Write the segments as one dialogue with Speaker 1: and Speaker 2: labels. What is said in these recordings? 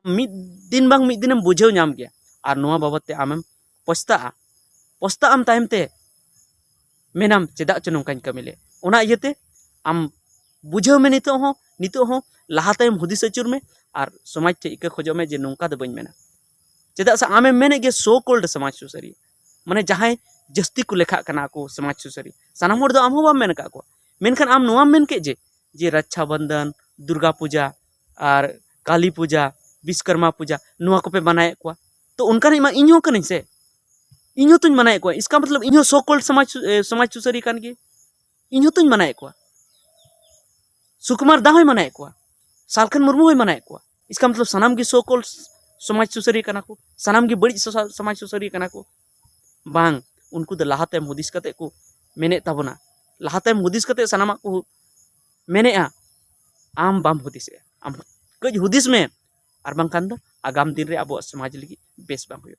Speaker 1: मिद दिन बांग मिद दिनेम बुझेव नाम गया और नोआ बाबते आमेम पछता आम तायम ते मेनाम चेदा च नोंकाñ कमी ले ओना इयते आम बुझेव में नितो हो लहा तायम हुदिस अचुर में और समाज टे इका खोजो में जे नोंका दो बñ मेना चेदा से आमेम मेने गे सो कॉल्ड समाज सुसरी माने जहां जस्ती को लेखा कना को समाज सुसरी सानाम होड़ दो आम हो बाम मेन का को मेनखान आम नोआ मेन के जे रक्षा बंधन दुर्गा पूजा और काली पूजा विश्वकर्मा पूजा नुआ को पे बनाए को तो उनका नहीं इन हो कनी से इन हो तुम मनाए को इसका मतलब इन हो सो कॉल्ड समाज सुसरी कान गे इन हो तुम मनाए को सुकुमार दा होय मनाए को सालखन मुर्मू होय मनाए को इसका मतलब सनाम की सो कॉल्ड समाज सुसरी कना को सनाम की बड़ी समाज सुसरी कना को बांग उनको द लहाते हुदिस कते को मेने ताबना लहाते हुदिस कते सनामा को मेने आम बाम हुदिस आम कज हुदिस में और बांखान द आगाम दिन रे अब समाज लगी बेस बांग हुयो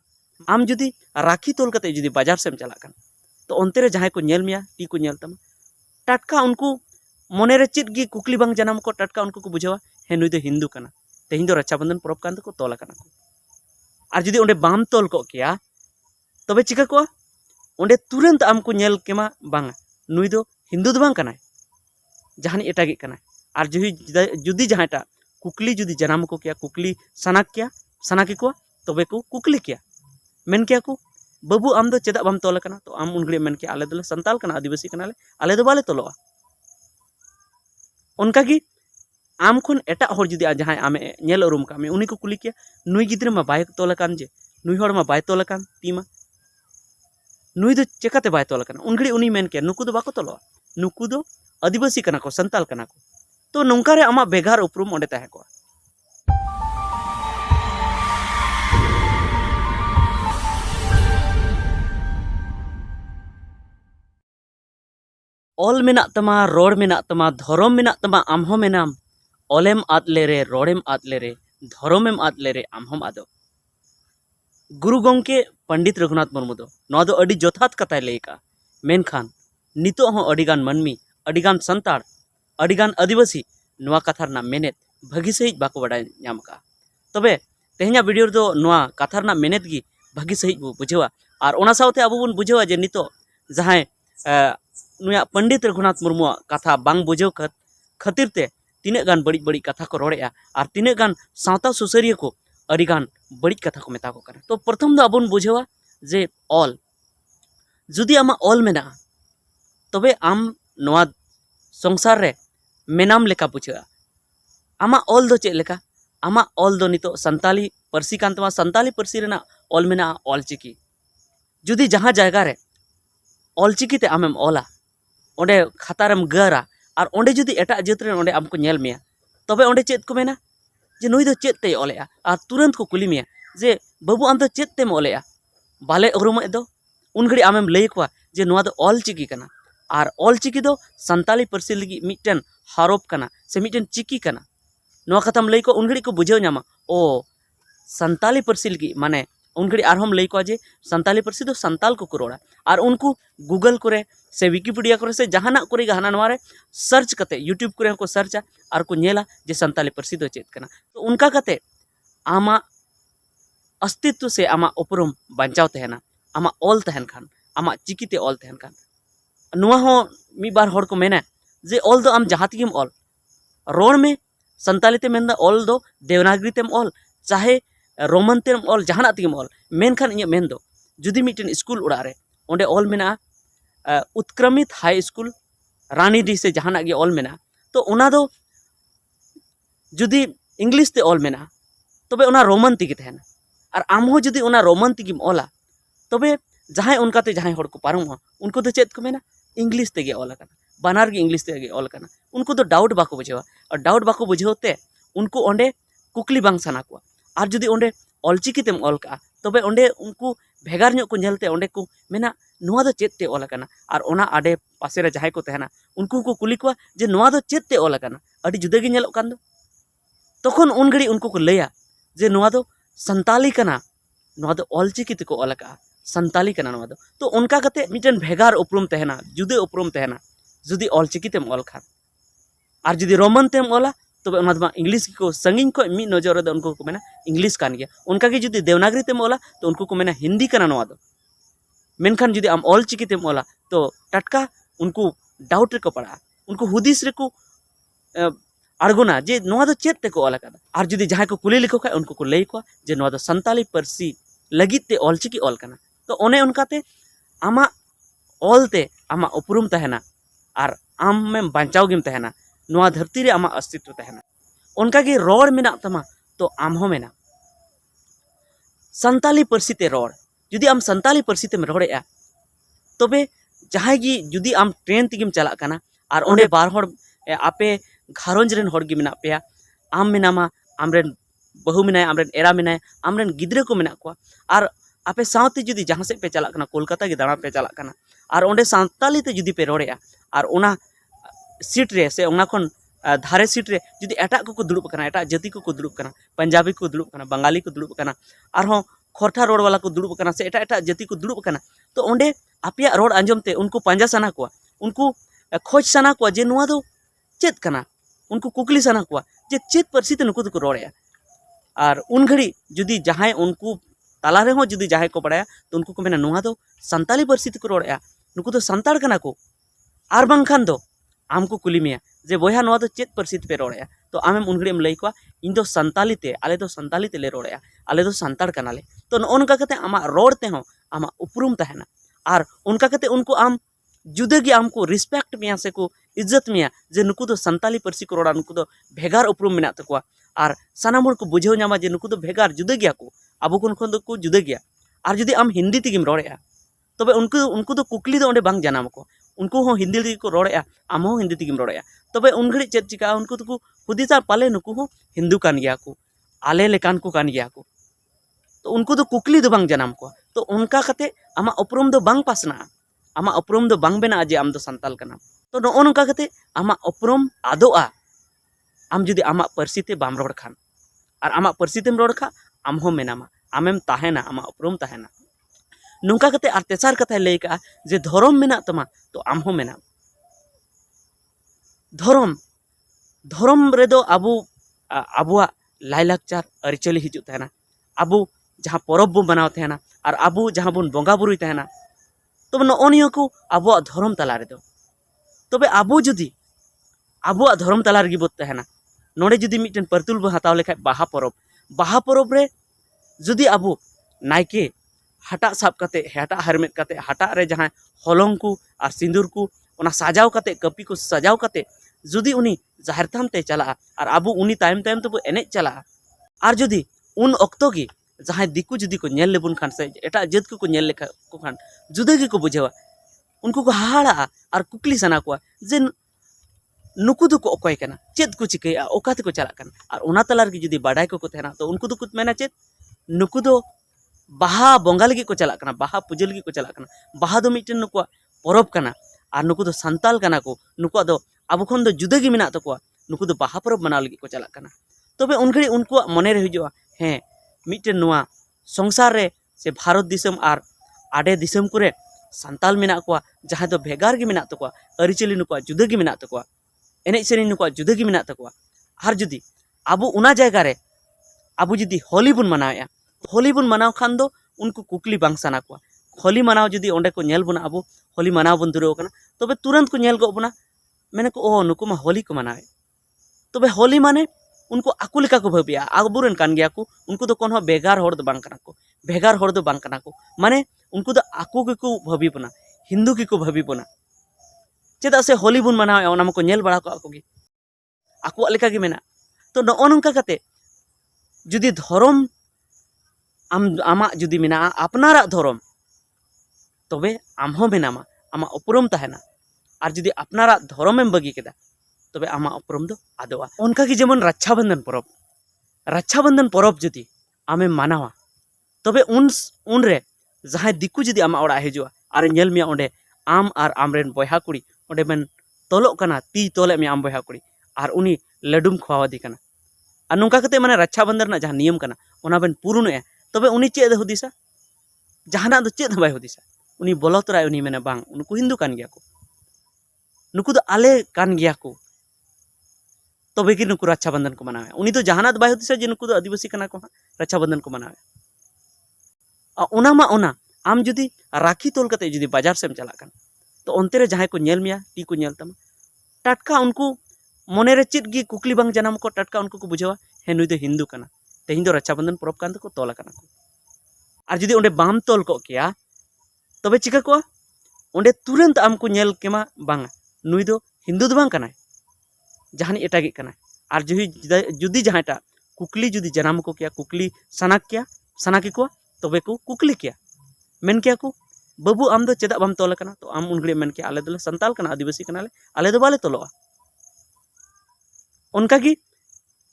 Speaker 1: आम जुदी राखी तोल कते जुदी बाजार सेम चला कान तो ओंते रे जहां को नेल मिया टी को नेल तमा टटका उनको मने रे चित गी कुकली बांग जनाम को टटका उनको को बुझावा हे नुई दो हिंदू कना तेहिं दो रक्षा बंधन परब कान को तोला कना को और जुदी ओंडे बाम तोल को किया तबे चिका को ओंडे तुरंत आमको नेल केमा बांगा नुई दो हिंदू दो बांग कना जहानी एटागी कना और जुदी जहांटा कुकली जुदी जनाम को किया कुकली सना को तबे को कुकली किया मेन किया को बाबू आम दो चेदा बाम तोल कना तो आम उनगड़े मेन किया आले दो संताल कना आदिवासी कना आले दो बाले तोलोआ उनका की आम खन एटा हर जुदी जहां आमे नेल उरुम का उनी को कुली किया नुई गिद्रे मा बाय तोल कान जे नुई हर मा बाय तोल कान तीमा नुई दो चेकाते बाय तोल कान उनगड़ी उनी मेन किया नुकु दो बाको तोलोआ नुकु दो आदिवासी कना को संताल कना को तो नौका रे आमा बेगार उपरुम ओंडे ताहे को ऑल मेना तमा रोड मेना तमा धर्म मेना तमा आमहो मेनाम ऑलेम आदले रे रोडेम आदले रे धर्मेम आदले रे आमहोम आदो गुरु गंके पंडित रघुनाथ मुर्मू दो नवा दो अडी जोथात कथाय लेका मेनखान नितो हो अडिगान मनमी अडिगान संताड़ अडिगान आदिवासी नवा कथारना मेनेत भागी सहित बाको बडाय नाम का तबे तेहना वीडियो दो नवा कथारना मेनेत गी भागी सहित बो बुझेवा और ओना साउते अबो बन बुझेवा जे नितो जहां नुया पंडित रघुनाथ मुर्मू कथा बांग बुझेव खातिर ते तीना गान बड़ी बड़ी कथा को रोड़ेया और तीना गान सावता सुसरिया को अडिगान बड़ी कथा को मेता को करा तो प्रथम दो अबन बुझेवा जे ऑल जुदी आमा ऑल मेना तबे आम नवा संसार रे मेनाम लेका बुझा आमा ऑल दो चे लेका आमा ऑल दो नितो संताली परसी कान तमा संताली परसी रेना ऑल मेना ऑल चिकी जुदी जहां जायगा रे ऑल चिकी ते आमेम ऑला ओंडे खातारम गरा और ओंडे जुदी एटा जात रे ओंडे आमको नेल मिया तबे ओंडे चेत को मेना जे नुई दो चेत ते ऑलेया और तुरंत को कुली मिया जे बाबू आम दो चेत तेम ऑलेया बाले उरुम दो उनगड़ी आमेम लई को जे नुआ दो ऑल चिकी कना और ऑल चिकी दो संताली परसी लगी मिटन हारोप कना से मिटन चिकी कना नुआ कथाम लई को उनगड़ी को बुझेव नामा ओ संताली परसी लगी माने उनगड़ी आरहम लई को जे संताली परसी दो संताल को रोड़ा और उनको गूगल करे से विकिपीडिया करे से जहाना करे हाना नवा रे सर्च कते यूट्यूब करे को सर्चा और को नेला जे संताली परसी दो चेत कना तो उनका कते आमा अस्तित्व से आमा उपरुम बंचाव तहना आमा ऑल तहन खान आमा चिकीते ऑल तहन खान नुआ हो मी बार हर को मेना जे ऑल दो आम जहातिम ऑल रोड में संताली ते मेनदा ऑल दो देवनागरी तेम ऑल चाहे रोमन तेम ऑल जहाना तेम ऑल मेन खान इन मेन दो जुदी मिटन स्कूल उड़ा रे ओंडे ऑल मेना उत्क्रमित हाई स्कूल रानी डी से जहाना गे ऑल मेना तो ओना दो जुदी इंग्लिश ते ऑल मेना तबे ओना रोमन तिगी तहना और आम हो जुदी ओना रोमन तिगिम ऑला तबे जहां उनका ते जहां हड़ को पारम उनको तो चेत को मेना इंग्लिश तेगे ऑल कना बानार गे इंग्लिश तेगे ऑल कना उनको तो डाउट बाको बुझेवा और डाउट बाको बुझेवते उनको ओंडे कुकली बांग सना को और जुदी ओंडे ऑलचिकी तेम ऑल का तबे ओंडे उनको भेगार ᱧᱚᱜ को नेलते ओंडे को मेना नुआ दो चेत ते ऑल कना और ओना आडे पासे रे जहां को तहना उनको को कुली को जे नुआ दो चेत ते ऑल कना अडी जुदा गे नेलोक कान दो तखन उन घड़ी उनको को लैया जे नुआ दो संताली कना नुआ दो ऑलचिकी ते को ऑल का संताली कना नुआ दो तो उनका कते मिटन भेगार उपरुम तहना जुदे उपरुम तहना जुदी ऑलचिकी तेम ऑल खान और जुदी रोमन तेम ऑला तबे उना दो इंग्लिश को संगिन को मी नजर रे उनको को मेना इंग्लिश कान गया उनका की जुदी देवनागरी तेम ओला तो उनको को मेना हिंदी कना नोआ दो मेनखान जुदी आम ऑल चिकी तेम ओला तो टटका उनको डाउट रे को पड़ा उनको हुदिस रे को आड़गोना जे नोआ दो चेत ते को ओला कदा आर जुदी जहां को कुली लिखो खा उनको को लई को जे नोआ दो संताली परसी लगित ते ऑल चिकी ऑल कना तो ओने उनकाते आमा ऑलते आमा उपरुम तहना और आम में बांचाव गिम तहना नोआ धरती रे आमा अस्तित्व तहना उनका की रोड मेना तमा तो आम हो मेना संताली परसी ते रोड जुदी आम संताली परसी ते रोड़ेआ तबे जहां गी जुदी आम ट्रेन तिगिम चला कना और ओंडे बार होड़ आपे घारोंज रेन होड़ गी मेना पेया आम मेनामा आमरेन बहु मेनाय आमरेन एरा मेनाय आमरेन गिद्रे को मेना को और आपे सावते जुदी जहां से पे चला कना कोलकाता गी दाणा पे चला कना और ओंडे संताली ते जुदी पे रोड़ेआ और ओना सीट रे से ओना खन धारे सीट रे जुदी एटा को दुड़ुब कना एटा जाति को दुड़ुब कना पंजाबी को दुड़ुब कना बंगाली को दुड़ुब कना और खोरठा रोड वाला को दुड़ुब कना से एटा एटा जाति को दुड़ुब कना तो ओंडे आपिया रोड आंजमते उनको पांजा सना को उनको खोज सना को जे नुआ दो चेत कना उनको कुकली सना को जे चेत परसी ते नुको को रोड़ेया और उन घड़ी जुदी जहां उनको ताला रे हो जुदी जहां को बड़ाया तो उनको को मेना नुआ दो संताली परसी ते को रोड़ेया नुको तो संताड़ कना को आर बांखान दो आमको कुली मिया जे बोया नुआ दो चेत परसी पे रोड़ेया तो आमेम उन घड़ी लई को इन दो संताली ते आले दो संताली ते ले रोड़ेया आले दो संताड़ कनाले तो नोनका कते आमा रोड ते हो आमा उपरुम तहना और उनका कते उनको आम जुदे गी आमको रिस्पेक्ट मिया से को इज्जत मिया जे नुकु दो संताली परसी को रोड़ा नुकु दो भेगार उपरुम मेना तकोआ और सानाम हर को बुझेव नामा जे नुकु दो भेगार जुदे गिया को आबो खन दो को जुदे गिया और जुदी आम हिंदी तिगिम रोड़ेया तबे उनको दो कुकली दो ओंडे बांग जानाम को उनको हो हिंदी तिगी को रोड़ेया आम हो हिंदी तिगिम रोड़ेया तबे उन घड़ी चेत चिका उनको तो हुदिसा पाले नुकु हो हिंदू कान गिया को आले लेकान को कान गिया को तो उनको तो कुकली दो बांग जानाम को तो उनका कते आमा उपरुम दो बांग पासना आमा उपरुम दो बांग बेना जे आम दो संताल कना तो नो नोका कते आमा उपरुम आदोआ आम जुदी आमा परसी ते बाम रोड़ खान और आमा परसी तेम रोड़ खा आम हो मेनामा आमेम ताहेना आमा उपरुम ताहेना नोका कते आर तेसार कथा लई का जे धर्म मेना तमा तो आम हो मेना धर्म धर्म रेदो आबू आबुआ लाइलाकचार अरिचली हिजु तहना आबू जहाँ परब बो बनाव तहना और आबू जहाँ बन बंगा बुरुई तहना तब नोनिया को आबुआ धर्म तला रेदो तबे आबू जुदी आबुआ धर्म तला रेगी बो तहना नोडे जुदी मिटन परतुल बो हताव लेखाय बाहा परब रे जुदी आबू नायके हटा साब कते हटा हरमेट कते हटा रे जहाँ हलंग को और सिंदूर को ओना साजाव कते कपी को सजाव कते जुदी उनी जाहिर थाम ते चला और आबू उनी तायम तायम तो एने चला और जुदी उन अक्तो की जहाँ दिकु जुदी को नेल लेबुन खान से एटा जत को नेल लेखा को खान जुदे गी को बुझेवा उनको को हाड़ा और कुकली सना को जे नुकु दो को अकय कना चेत को चिकैया ओकाते को चला कना और ओना तलार की जुदी बाडाय को तहना तो उनको दो कुछ मेना चेत नुकु दो बाहा बंगा लगी को चला कना बाहा पूजा लगी को चला कना बाहा दो मिटन नुको परब कना और नुकु दो संताल कना को नुको दो आबो खन दो जुदे गी मेना तको नुकु दो बाहा परब मनाव लगी को चला कना तबे उन घड़ी उनको मने रे हिजुआ हे मिटन नुआ संसार रे से भारत दिसम और आडे दिसम कुरे संताल मेना को जहाँ दो भेगार गी मेना तको अरिचली नुको जुदे गी मेना तको एने सेनी नुको जुदे गी मेना तको और जुदी आबो उना जायगा रे आबो जुदी होली बुन मनाया होली बुन मनाव खान दो उनको कुकली बांग सना को होली मनाव जुदी ओंडे को नेल बुना आबो होली मनाव बुन दुरेव कना तबे तुरंत को नेल गो बुना मेने को ओ नुको मा होली को मनावे तबे होली माने उनको आकु लेका को भाबिया आबुरन कान गया को उनको तो कोन हो बेगार होड़ दो बांग कना को भेगार होड़ दो बांग कना को माने उनको तो आकु के को भाबी बना हिंदू की को भाबी बना चेदा से होली बुन मनावे ओना मको नेल बड़ा को आको गी आकु लेका गी मेना तो नो नोंका कते जुदी धर्म आमा जुदी मेना अपनारा धर्म तबे आम हो मेनामा आमा उपरुम तहना और जुदी अपनारा धर्मेम बगी केदा तबे आमा उपरुम दो आदोआ उनका की जेमन रक्षाबंधन परब जुदी आमे मानावा तबे उन रे जहाँ दिकु जुदी आमा ओड़ा हिजुआ और नेल मिया ओंडे आम और आमरेन बयहा कुड़ी ओंडे बेन तोलोग कना ती तोले मिया आम बयहा कुड़ी और उनी लडुम खवादी कना और नोंका कते माने रक्षाबंधन ना जहाँ नियम कना ओना बेन पूर्ण तबे उनी चेद हुदिसा जहाना दो चेद बाय हुदिसा उनी बोलो तराय उनी मेने बांग उनको हिंदू कान गया को नुकु दो आले कान गया को तबे कि नुकु रक्षाबंधन को मनावे उनी तो जहानात बाय होतिस जे नुकु दो आदिवासी कना को रक्षाबंधन को मनावे ओना मा ओना आम जुदी राखी तोल कते जुदी बाजार सेम चला कन तो onte re jahay ko nyel miya ti ko nyel tama टटका उनको मने रे चेद गी कुकली बांग जनाम को टटका उनको को बुझावा हे नुई दो हिंदू कना तेहिं दो रक्षाबंधन परब कान को तोला कना को आर जुदी ओंडे बाम तोल को किया तबे चिका को ओंडे तुरंत आमको nyel केमा बांगा नुई दो हिंदू दो बांग कना जहानी एटागी कना आर जुदी जहाटा कुकली जुदी जनाम को किया कुकली सना की को तबे को कुकली किया मेन किया को बाबू आम दो चेदा बाम तोल कना तो आम उनगड़े मेन किया आले दोले संताल कना आदिवासी कना आले दो बाले तोलोआ उनका की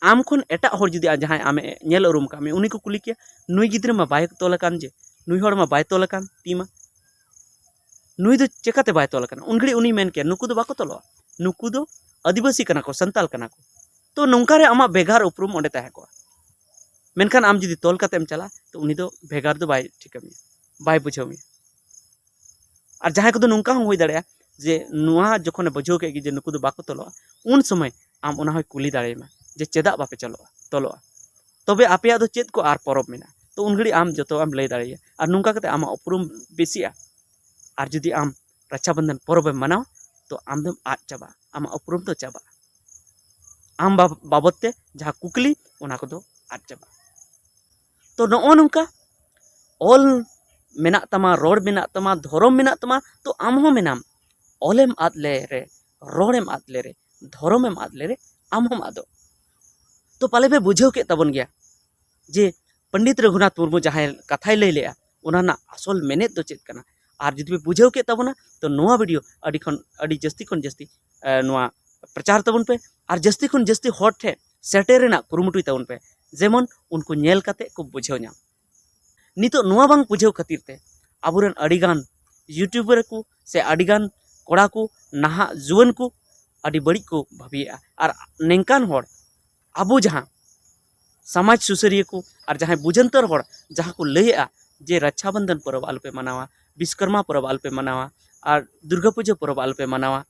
Speaker 1: आम खन एटा हर जुदी जहां आमे नेल उरुम का उनी को कुली किया नुई गिद्र मा बाय तोल कान जे नुई हर मा बाय तोल कान तीमा नुई दो चेकाते बाय तोल कान उनगड़ी उनी मेन किया नुकु दो बाको तोलोआ नुकु दो आदिवासी कना को संताल कना को तो नौका रे आमा बेगार उपरुम ओंडे ताहे को मेनखान आम जुदी तोल कातेम चला तो उनी दो बेगार दो बाय ठिकामी बाय बुझाव मी और जहां को नौका हुई दाड़े जे नुआ जखने बुझाव के जे नुकु दो बाको तोलोआ उन समय आम ओना होय कुली दाड़ेमा जे चेदा बापे चलोआ तोलोआ तबे आपेया दो चेद को आर परब मेना तो उनगड़ी आम जतो आम लय दाड़ेया और नौका कते आमा उपरुम बेसिया और जुदी आम रक्षाबंधन परब मनाव तो आम दम आज चाबा आमा उपरुम तो चाबा आम बाबते जहाँ कुकली ओना को दो आज चाबा तो नो नौका ऑल मेना तमा रोड मेना तमा धर्म मेना तमा तो आम हो मेनाम ऑलेम आदले रे रोडेम आदले रे धर्मेम आदले रे आम हम आदो तो पाले पे बुझाव के तबन गया जे पंडित रघुनाथ मुर्मू जहाँ कथाय लय लेया उनाना आसल मेनेत दो चेद कना और जुदी पे बुझाव के तबना तो नोआ वीडियो अडी जस्ती खन जस्ती नोआ प्रचार तबन पे और जस्ती खन जस्ती हॉट ठे सेटेर रेना कुरुमुटुय तबन पे जेमन उनको नेल काते को बुझाव न्याम नितो नोआ बांग बुझाव खातिर ते आबुरेन अडिगान यूट्यूबर को से अडिगान कोड़ा को नाहा जुवन को अडी बड़ी को भाबिया और नेंकान होड़ आबो जहाँ समाज सुसरिया को और जहाँ बुझंतर होड़ जहाँ को लयआ जे रक्षाबंधन परब आलपे मनावा विश्वकर्मा परब आलपे मनावा और दुर्गा पूजा परब आलपे मनावा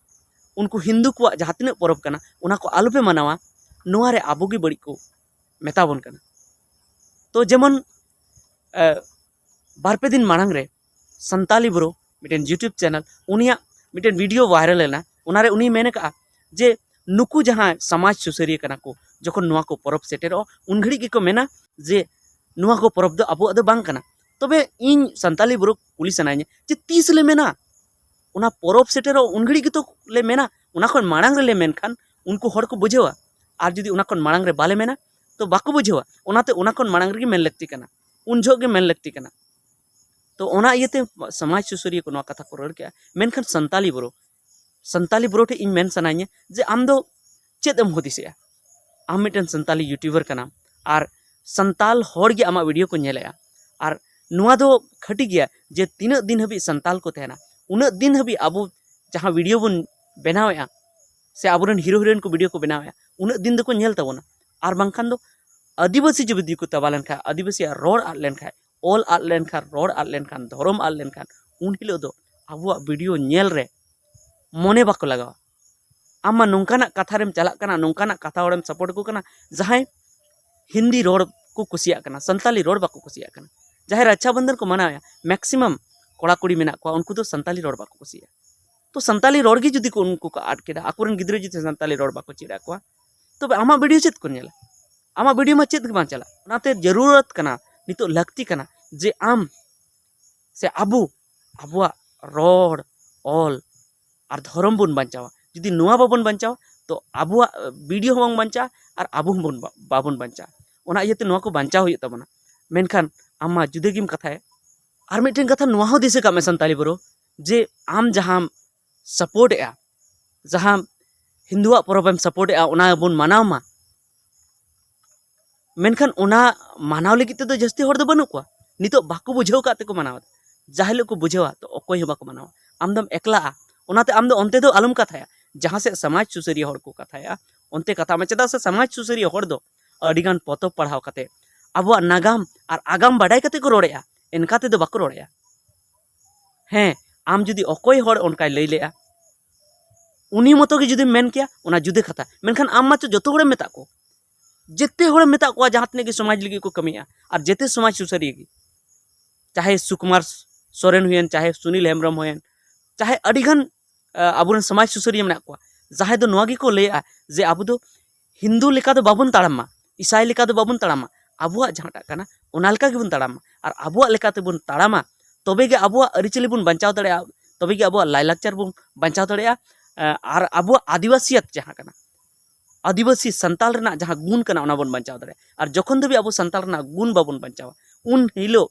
Speaker 1: उनको हिंदू को जहाँ तीन परब कना उना को आलपे मनावा नोआ रे आबो गी बड़ी को मेताबन कना तो जेमन बारपे दिन मांग रे Santali bro मिटेन YouTube channel उनिया मिटेन video viral लेना उनारे उनी मेने का जे नुकु जहाँ समाज सुसरिया कना को जखन नुआ को परब सेटेरो उन घड़ी की को मेना जे नुआ को परब दो अबो अदो बांग कना तबे इन संताली ब्रो कुली सनाइने जे 30 ले मेना उना परब सेटेरो उन घड़ी की तो ले मेना उना खन मांग रे ले मेनखान उनको हर को बुझेवा और जुदी उना खन मांग रे बाले मेना तो बाको बुझेवा उनाते उना खन मांग रे मेन लगती कना उन झोग गे मेन लगती कना तो ओना इयते समाज सुसरिया को नुआ कथा को रड़ के मेनखान संताली ब्रो ठे इन मेन सनाइने जे आम दो चेद एम हुदिसेया आम मिटन संताली यूट्यूबर कना और संताल होड़ गे आमा वीडियो को नेलेया और नुआ दो खटी गया जे तीन दिन हबी संताल को तहना उन दिन हबी आबो जहाँ वीडियो बन बनावेया से आबोरन हीरो हीरोइन को वीडियो को बनावेया उन दिन दो को नेल तबोना और बांखान दो आदिवासी जुदी को तबा लेन खा आदिवासी रोड आद लेन खा ऑल आद लेन खा रोड आद लेन खान धर्म आद लेन खान उन हिलो दो आबो वीडियो नेल रे मने बाको लगावा आमा नौकाना कथा रेम चला कना नौकाना कथा ओरेम सपोर्ट को कना जहाँ हिंदी रोड को कुसिया कना संताली रोड बाको कुसिया कना जहाँ रक्षाबंधन को मनाया मैक्सिमम कोड़ा कुड़ी मेना को उनको तो संताली रोड बाको कुसिया तो संताली रोड की जुदी को उनको को आट केदा आकुरन गिद्रे जुदी संताली रोड बाको चिड़ा को तो आमा वीडियो चेत को नेला आमा वीडियो में चेत बां चला उनाते जरूरत कना नितो लगती कना जे आम से आबू आबुआ रोड ऑल और धर्म बन बचावा जुदी नुआ बाबन बचावा तो आबुआ वीडियो हम बचा और आबू बन बाबन बचा ओना इयते नुआ को बचा हुई तबना मेनखान आमा जुदे गिम कथा है और मिटन कथा नुआ हो दिसे का में संताली ब्रो जे आम जहाँ सपोर्ट ए जहाँ हिंदुआ परब सपोर्ट ए ओना बन मानाव मा मेनखान ओना मानाव लगित तो जस्ती हर दो बनु को नितो बाको बुझाव काते को मानाव जाहिलो को बुझावा तो अकोय हो बाको मानाव आमदम एकला ओनाते आम दो अंते दो आलम कथाया जहाँ से समाज सुसरिया हर को कथाया अंते कथा में चदा से समाज सुसरिया हर दो अडिगान पतब पढ़ाव काते आबुआ नागाम और आगाम बाडाय काते को रोड़ेया एनकाते दो बाको रोड़ेया हें आम जुदी अकोय हर ओनकाय लई लेया उनी मतो के जुदी मेन किया उना जुदे कथा मेनखान आम माचो जतो हड़े मेता को जेते हड़े मेता को जहाँ तने के समाज लगी को कमिया और जेते समाज सुसारिया की चाहे सुकुमार सोरेन हुएन चाहे सुनील हेम्ब्रम हुएन चाहे अडिगन आबुरन समाज सुसारिया मेना को जहाँ दो नोआ गी को लेया जे आबु दो हिंदू लेका दो बाबुन ताड़ामा ईसाई लेका दो बाबुन ताड़ामा आबुआ जहाँटा काना ओना लेका गेबुन ताड़ामा और आबुआ लेका तेबुन ताड़ामा तबे गे आबुआ अरिचली बुन बंचाव दाड़ेया तबे गे आबुआ लाइलाकचार बुन बंचाव दाड़ेया और आबुआ आदिवासियत जहाँ काना आदिवासी संताल रना जहाँ गुण काना ओना बुन बंचाव दाड़ेया और जखन दबी आबु संताल रना गुण बाबुन बंचावा उन हिलो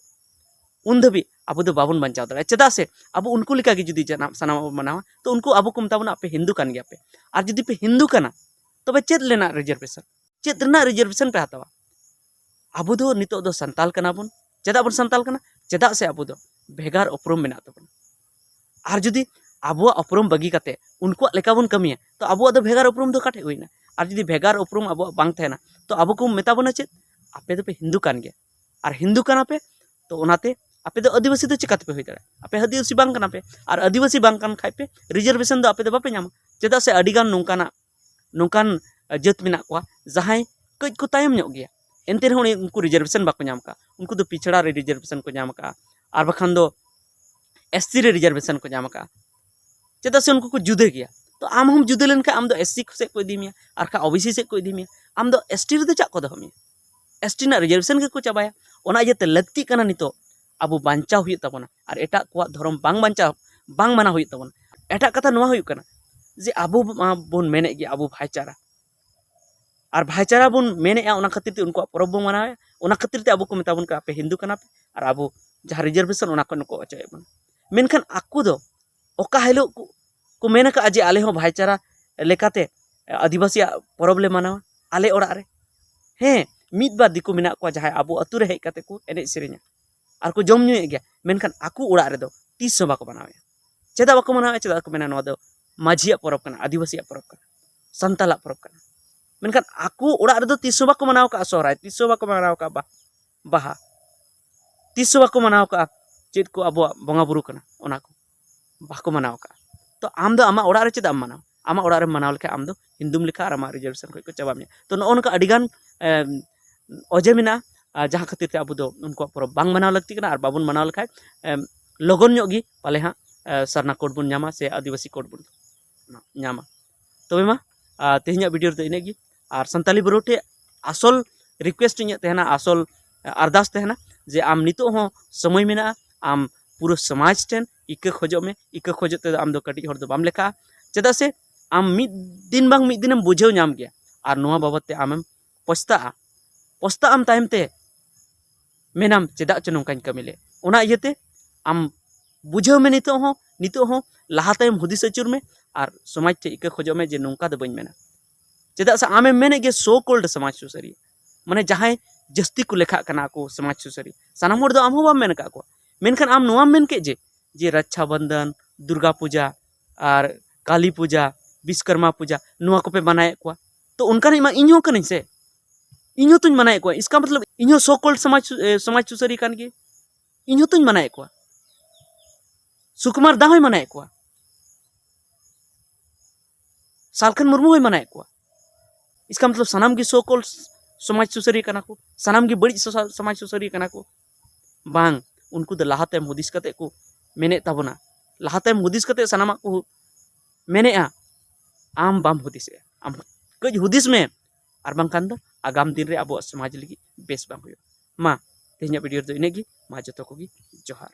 Speaker 1: उन दबी आबु दो बाबुन बंचाव दाड़ेया चेदा से आबु उनको लेका गे जुदी सनाम मनावा तो उनको आबु को मताबना आपे हिंदू कान गया पे और जुदी पे हिंदू काना तबे चेद लेना रिजर्वेशन चेद रना रिजर्वेशन पे हतावा आबु दो नितो दो संताल काना बुन चेदा बुन संताल काना चेदा से आबु दो भेगार उपरुम मेना तबन और जुदी आबुआ उपरुम बगी काते उनको लेका बुन कमिया तो आबुआ दो भेगार उपरुम दो काटे होइना और जुदी भेगार उपरुम आबुआ बांग तहना तो आबु को मेता बना चेद आपे दो पे हिंदू कान गया और हिंदू काना पे तो ओनाते आपे दो आदिवासी दो चिकाते पे होई दाड़े आपे आदिवासी बांग काना पे और आदिवासी बांग कान खाइ पे रिजर्वेशन दो आपे दो बापे नामा चेदा से अडिगान नोंकान जात मेना को जहां कज को तायम ᱧᱚᱜ गया एनते रहो उनको रिजर्वेशन बाको नाम का उनको दो पिछड़ा रे रिजर्वेशन को नाम का और बखान दो एससी रे रिजर्वेशन को नाम का चेदा से उनको को जुदे गया तो आम हम जुदे लेन आम दो एससी से को इदी मिया और का ओबीसी से को इदी मिया आम दो एसटी रे दो चा को दो मिया एसटी ना रिजर्वेशन के को चाबाया ओना इयते लक्ति काना नितो आबो बांचाव हुई तबना और एटा को धर्म बांग बांचाव बांग माना हुई तबना एटा कथा नोआ हुई कना जे आबो बोन मेने गया आबो भाईचारा और भाईचारा बुन मेने ओना खातिर ते उनको परब बो मनावे ओना खातिर ते आबो को मेताबन का पे हिंदू कना पे और आबो जहाँ रिजर्वेशन ओना को अचय बन मेनखान आकु दो ओका हेलो को मेन का जे आले हो भाईचारा लेकाते आदिवासी परब ले मनावा आले ओड़ा रे हे मिद बार दिको मेना को जहाँ आबो अतु रे हेज काते को एने सेरे냐 और को जम ᱧᱩᱭᱮᱫ गया मेनखान आकु ओड़ा रे दो तीस सौ बाको मनावे चेदा बाको मनावे चेदा को मेना नोआ दो माझिया परब कना आदिवासी परब कना संताला परब कना मेनखान आकु ओड़ा रे दो तीस सौ बाको मनाव का सोहराय तीस सौ बाको मनाव का बाहा तीस सौ बाको मनाव का चेद को आबो बंगा बुरु कना ओना को बाको मनाव का तो आम दो आमा ओड़ा रे चेदा मनाव आमा ओड़ा रे मनाव लेखा आम दो हिंदुम लेखा और आमा रिजर्वेशन को चाबा मे तो नो उनका अडिगान अजे मेना जहाँ खातिर ते आबो दो उनको परब बांग मनाव लगती कना और बाबुन मनाव लेखाय लगन ᱧᱚᱜ गी पाले हाँ सरना कोड बुन ᱧᱟᱢᱟ से आदिवासी कोड बुन ᱧᱟᱢᱟ तबे मा तेहኛ वीडियो रे इने गी और संताली बरोटे आसल रिक्वेस्ट ᱤᱧᱟᱹᱜ तहना आसल अरदास तहना जे आम नितो हो समय मेना आम पूरा समाज ठेन इका खोजो में इका खोजो ते आम दो कटी हर दो बाम लेखा चेदा से आम मिद दिन बांग मिद दिनम बुझेव नाम गया और नोआ बाबत ते आम पछता आम तायम ते मेनाम चेदा च नोंकाñ कमिले ओना इयते आम बुझेव में नितो हो लहा तायम हुदिस अचुर में और समाज ते इका खोजो में जे नोंका दो बइन मेना चेदा से आमे मेने गे सो कोल्ड समाज सुसारी माने जहाँ जस्ती को लेखा कना को समाज सुसारी सानाम हर दो आम हो बाम मेन का को मेनखान आम नोआ मेन के जे रक्षाबंधन दुर्गा पूजा और काली पूजा विश्वकर्मा पूजा नोआ को पे मनाए को तो उनका नहीं इन्हों कनी से इन्हों तुम मनाए को इसका मतलब इन्हों सो कोल्ड समाज सुसारी कान गे इन्हों तुम मनाए को सुकुमार दा होय मनाए को सालखन मुर्मू होय मनाए को इसका मतलब सनाम की सो कोल्ड समाज सुसारी कना को सनाम की बड़ी समाज सुसारी कना को बांग उनको दो लहाते हुदिस कते को मेने ताबना लहाते हुदिस कते सनामा को मेने आम बाम हुदिस आम कज हुदिस में और बांखान दो आगाम दिन रे अब समाज लगी बेस बांग हुयो मा तेहኛ वीडियो दो इनेगी मा जतो को जोहार।